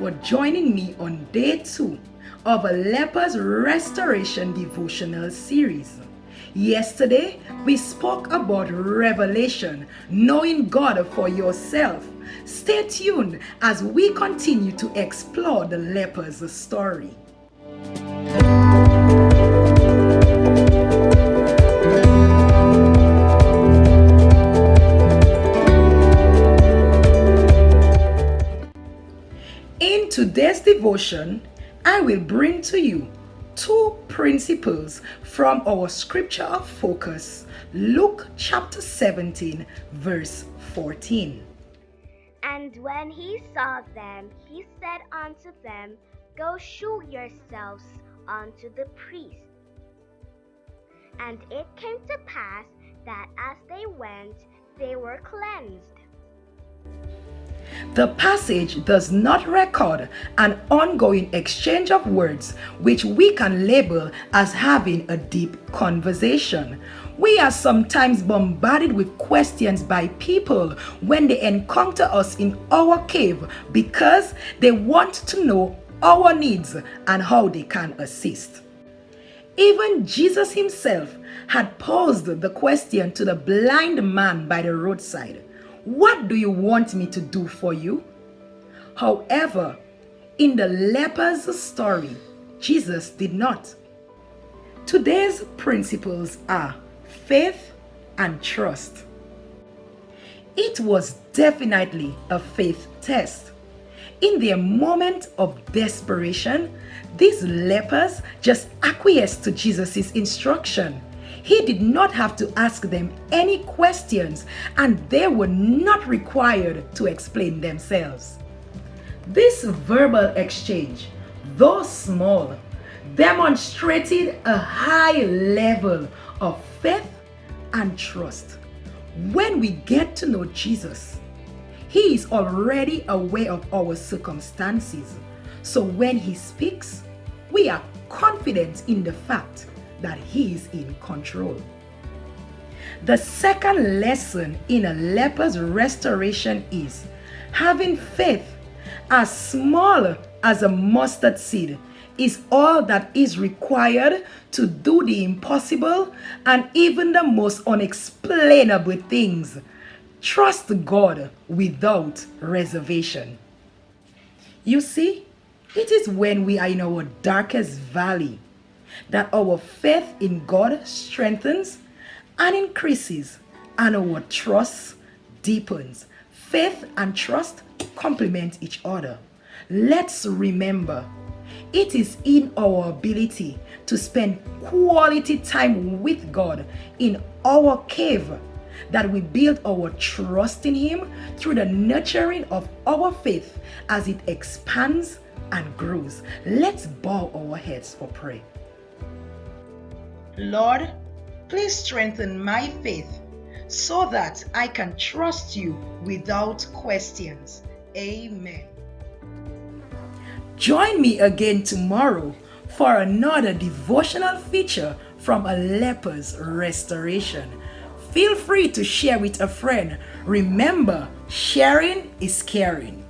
for joining me on day 2 of a Lepers Restoration Devotional series. Yesterday, we spoke about revelation, knowing God for yourself. Stay tuned as we continue to explore the lepers' story. In today's devotion, I will bring to you 2 principles from our scripture of focus, Luke chapter 17, verse 14. And when he saw them, he said unto them, Go shew yourselves unto the priest. And it came to pass that as they went, they were cleansed. The passage does not record an ongoing exchange of words which we can label as having a deep conversation. We are sometimes bombarded with questions by people when they encounter us in our cave because they want to know our needs and how they can assist. Even Jesus himself had posed the question to the blind man by the roadside. What do you want me to do for you? However, in the leper's story, Jesus did not. Today's principles are faith and trust. It was definitely a faith test. In their moment of desperation, these lepers just acquiesced to Jesus' instruction. He did not have to ask them any questions, and they were not required to explain themselves. This verbal exchange, though small, demonstrated a high level of faith and trust. When we get to know Jesus, he is already aware of our circumstances. So when he speaks, we are confident in the fact that he is in control. The second lesson in a leper's restoration is having faith as small as a mustard seed is all that is required to do the impossible and even the most unexplainable things. Trust God without reservation. You see, it is when we are in our darkest valley that our faith in God strengthens and increases, and our trust deepens. Faith and trust complement each other. Let's remember, it is in our ability to spend quality time with God in our cave that we build our trust in him through the nurturing of our faith as it expands and grows. Let's bow our heads for prayer. Lord, please strengthen my faith so that I can trust you without questions. Amen. Join me again tomorrow for another devotional feature from a leper's restoration. Feel free to share with a friend. Remember, sharing is caring.